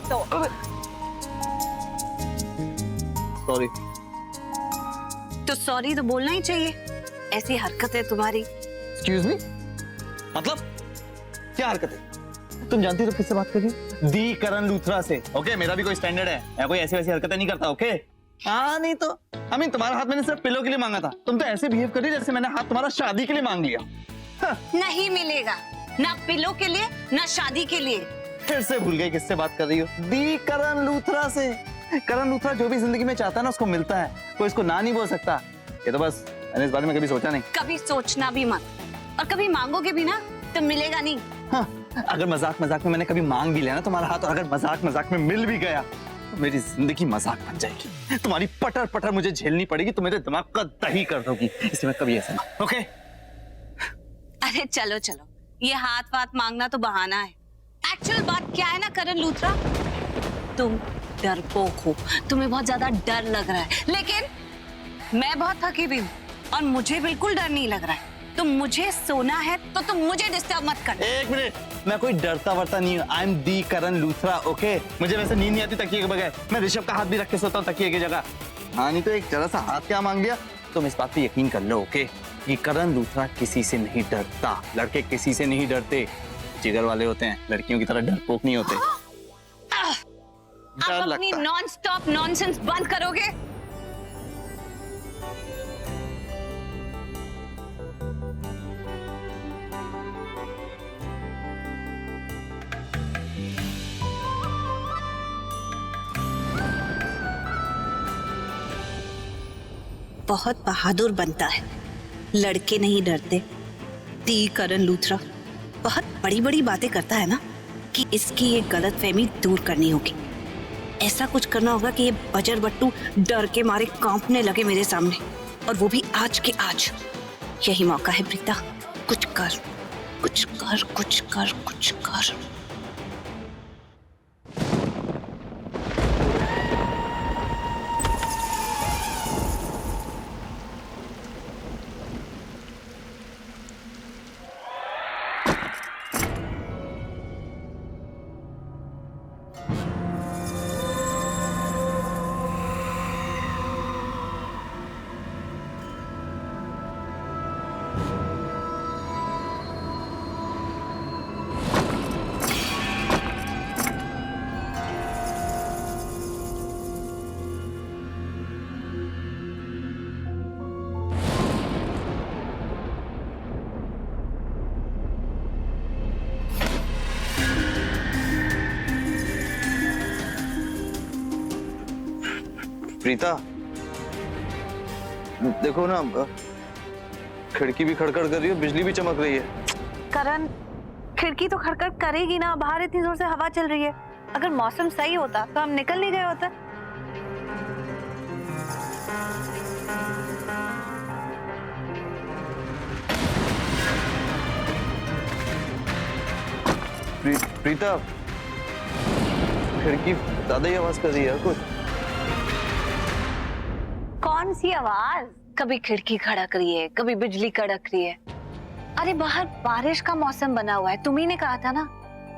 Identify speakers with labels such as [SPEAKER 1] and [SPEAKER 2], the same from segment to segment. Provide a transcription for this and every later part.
[SPEAKER 1] तो।
[SPEAKER 2] सॉरी।
[SPEAKER 1] तो सॉरी तो बोलना ही चाहिए, ऐसी हरकत है तुम्हारी।
[SPEAKER 2] एक्सक्यूज मी, मतलब क्या हरकत है? तुम जानती हो तो किससे बात कर रही हो? दी करण लूथरा से। ओके, मेरा भी कोई स्टैंडर्ड है, मैं कोई ऐसी वैसी हरकतें नहीं करता। ओके हाँ, नहीं तो तुम्हारा हाथ मैंने सिर्फ पिलो के लिए मांगा था, तुम तो ऐसे बिहेव कर रही जैसे मैंने हाथ तुम्हारा शादी के लिए मांग लिया।
[SPEAKER 1] नहीं मिलेगा, ना पिलो के लिए ना शादी के लिए।
[SPEAKER 2] फिर से भूल गई किससे बात कर रही हो? दी करण लूथरा से। करण लूथरा जो भी जिंदगी में चाहता है ना उसको मिलता है, कोई इसको ना नहीं बोल सकता। ये तो बस मैंने इस बारे में कभी सोचा नहीं।
[SPEAKER 1] कभी सोचना भी मत, और कभी मांगोगे भी ना तो मिलेगा नहीं।
[SPEAKER 2] हाँ, अगर मजाक मजाक में मैंने कभी मांग भी लिया ना तुम्हारा हाथ, और अगर मजाक मजाक में मिल भी गया तो मेरी जिंदगी मजाक बन जाएगी। तुम्हारी पटर पटर मुझे झेलनी पड़ेगी, तुम मेरे दिमाग का दही कर दोगी, इसलिए मैं कभी ऐसा नहीं। ओके
[SPEAKER 1] अरे चलो चलो, ये हाथ वाथ मांगना तो बहाना है। एक्चुअल बात क्या है ना करण लूथरा, तुम डरपोक हो, तुम्हें बहुत ज्यादा डर लग रहा है, लेकिन मैं बहुत थकी भी हूँ और मुझे बिल्कुल डर नहीं लग रहा है। तुम मुझे सोना है तो तुम मुझे डिस्टर्ब मत करना।
[SPEAKER 2] एक मिनट, मैं कोई डरता वरता नहीं हूँ। I am the Karan Luthra. Okay, मुझे वैसे नींद नहीं आती तकिए के बगैर, मैं ऋषभ का हाथ भी रख के सोता हूँ तकिए की जगह। हाँ, नहीं तो एक जरा सा हाथ क्या मांग लिया। तुम इस बात पे यकीन कर लो ओके, कि करण लूथरा किसी से नहीं डरता। लड़के किसी से नहीं डरते, जिगर वाले होते हैं, लड़कियों की तरह डरपोक नहीं होते।
[SPEAKER 1] आप अपनी नॉन स्टॉप नॉनसेंस बंद करोगे? बहुत बहादुर बनता है, लड़के नहीं डरते। दी करण लूथरा बहुत बड़ी बड़ी बातें करता है ना, कि इसकी ये गलतफहमी दूर करनी होगी। ऐसा कुछ करना होगा कि ये बजर बट्टू डर के मारे कांपने लगे मेरे सामने, और वो भी आज के आज। यही मौका है प्रीता, कुछ कर कुछ कर कुछ कर कुछ कर।
[SPEAKER 2] प्रीता देखो ना, खिड़की भी खड़खड़ कर रही है, बिजली भी चमक रही है।
[SPEAKER 1] करण, खिड़की तो खड़खड़ करेगी ना, बाहर इतनी जोर से हवा चल रही है। अगर मौसम सही होता तो हम निकल नहीं गए होते।
[SPEAKER 2] प्रीता, खिड़की ज्यादा ही आवाज कर रही है कुछ।
[SPEAKER 1] कौन सी आवाज? कभी खिड़की खड़क रही है, कभी बिजली कड़क रही है। अरे बाहर बारिश का मौसम बना हुआ है, तुम्ही ने कहा था ना,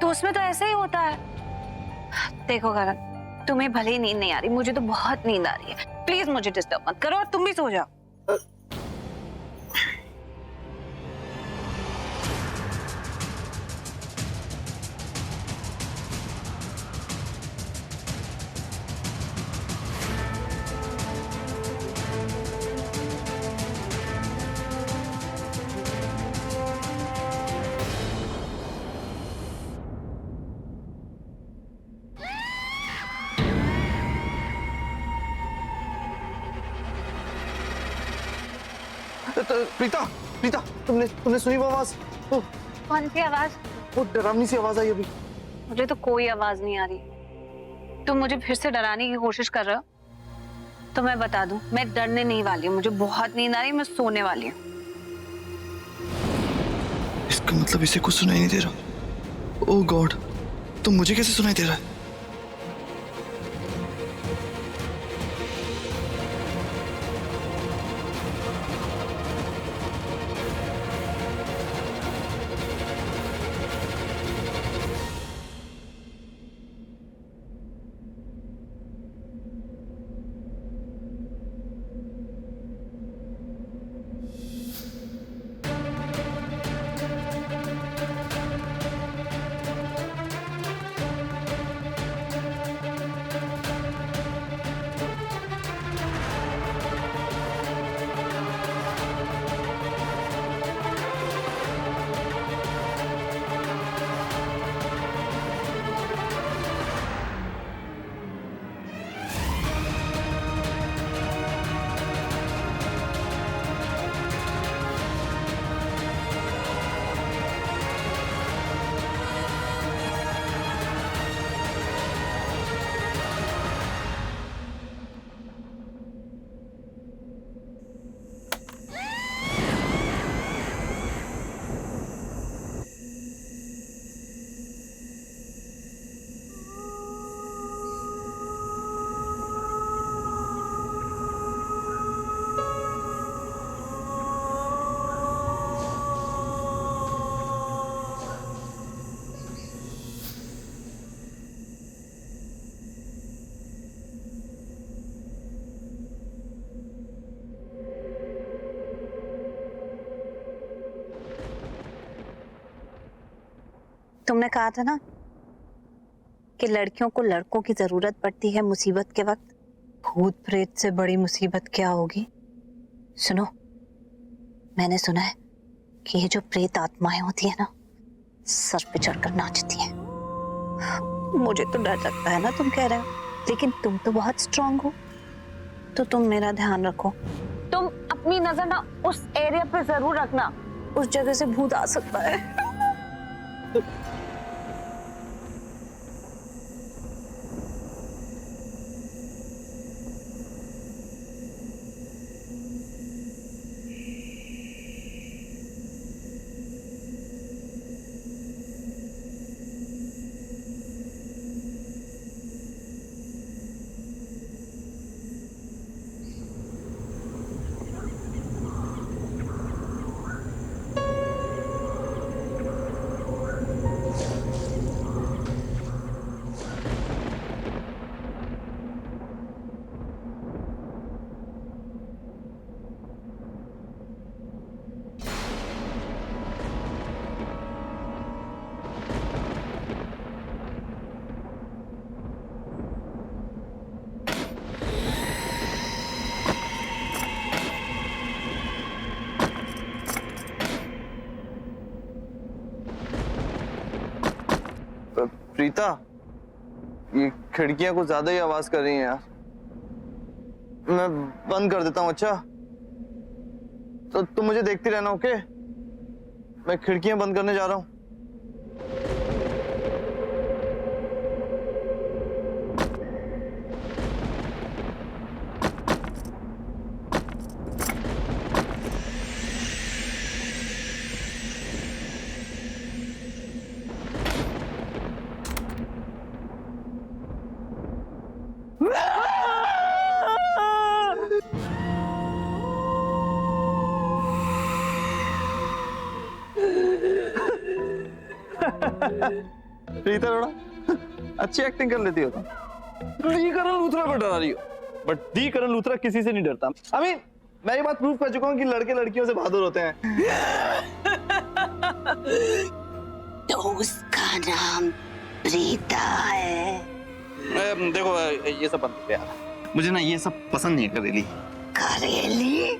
[SPEAKER 1] तो उसमें तो ऐसे ही होता है। देखो करण, तुम्हें भले ही नींद नहीं आ रही, मुझे तो बहुत नींद आ रही है। प्लीज मुझे डिस्टर्ब मत करो और तुम भी सो जाओ।
[SPEAKER 2] प्रीता, प्रीता, तुमने सुनी वो आवाज?
[SPEAKER 1] कौन सी आवाज?
[SPEAKER 2] वो डरावनी सी आवाज आई अभी।
[SPEAKER 1] मुझे तो कोई आवाज नहीं आ रही। तुम मुझे फिर से डराने की कोशिश कर रहे हो? तो मैं बता दूं, मैं डरने नहीं वाली हूँ, मुझे बहुत नींद आ रही है, मैं सोने वाली हूँ।
[SPEAKER 3] इसका मतलब इसे कुछ सुनाई नहीं दे रहा। ओह गॉड, तो मुझे कैसे सुनाई दे रहा है?
[SPEAKER 1] तुमने कहा था ना कि लड़कियों को लड़कों की जरूरत पड़ती है मुसीबत के वक्त। भूत प्रेत से बड़ी मुसीबत क्या होगी? सुनो, मैंने सुना है कि ये जो प्रेत आत्माएं होती है ना, सर पे चढ़कर नाचती है। मुझे तो डर लगता है ना, तुम कह रहे हो, लेकिन तुम तो बहुत स्ट्रांग हो, तो तुम मेरा ध्यान रखो। तुम अपनी नजर ना उस एरिया पे जरूर रखना, उस जगह से भूत आ सकता है।
[SPEAKER 2] प्रीता, ये खिड़कियां कुछ ज्यादा ही आवाज कर रही हैं यार। मैं बंद कर देता हूँ। अच्छा तो तुम मुझे देखती रहना, ओके? मैं खिड़कियां बंद करने जा रहा हूँ। प्रीता, थोड़ा अच्छी एक्टिंग कर लेती हो तुम। दी करण लूथरा को डरा रही हो, बट दी करण लूथरा किसी से नहीं डरता। मैं ये बात प्रूव कर चुका हूँ कि लड़के लड़कियों से बहादुर होते हैं।
[SPEAKER 1] तो उसका नाम प्रीता है।
[SPEAKER 2] देखो ये सब बंद यार, मुझे ना ये सब पसंद नहीं है। करेली
[SPEAKER 1] करेली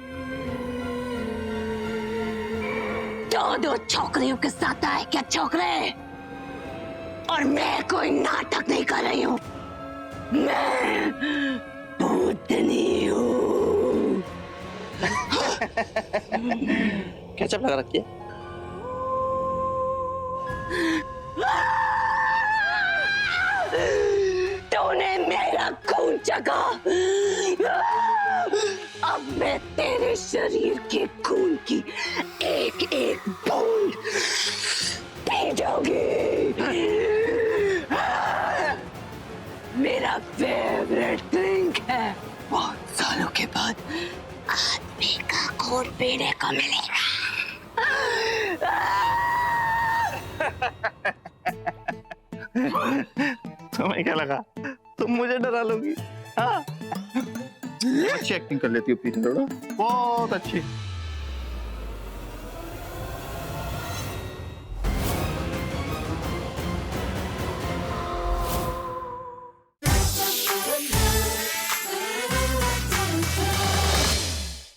[SPEAKER 1] दो छोकरियों के साथ आए क्या छोकरे? और मैं कोई नाटक नहीं कर रही हूँ, मैं भूतनी हूँ।
[SPEAKER 2] केचप लगा रखी है।
[SPEAKER 1] तूने मेरा खून चखा, अब मैं तेरे शरीर के खून की एक एक बूंद पी जाऊंगी। मेरा फेवरेट ड्रिंक है। बहुत सालों के बाद आदमी का खून पीने को मिलेगा।
[SPEAKER 2] तुम्हें क्या लगा तुम मुझे डरा लोगी? हाँ, अच्छी एक्टिंग कर लेती हो प्रीता, थोड़ा बहुत अच्छी।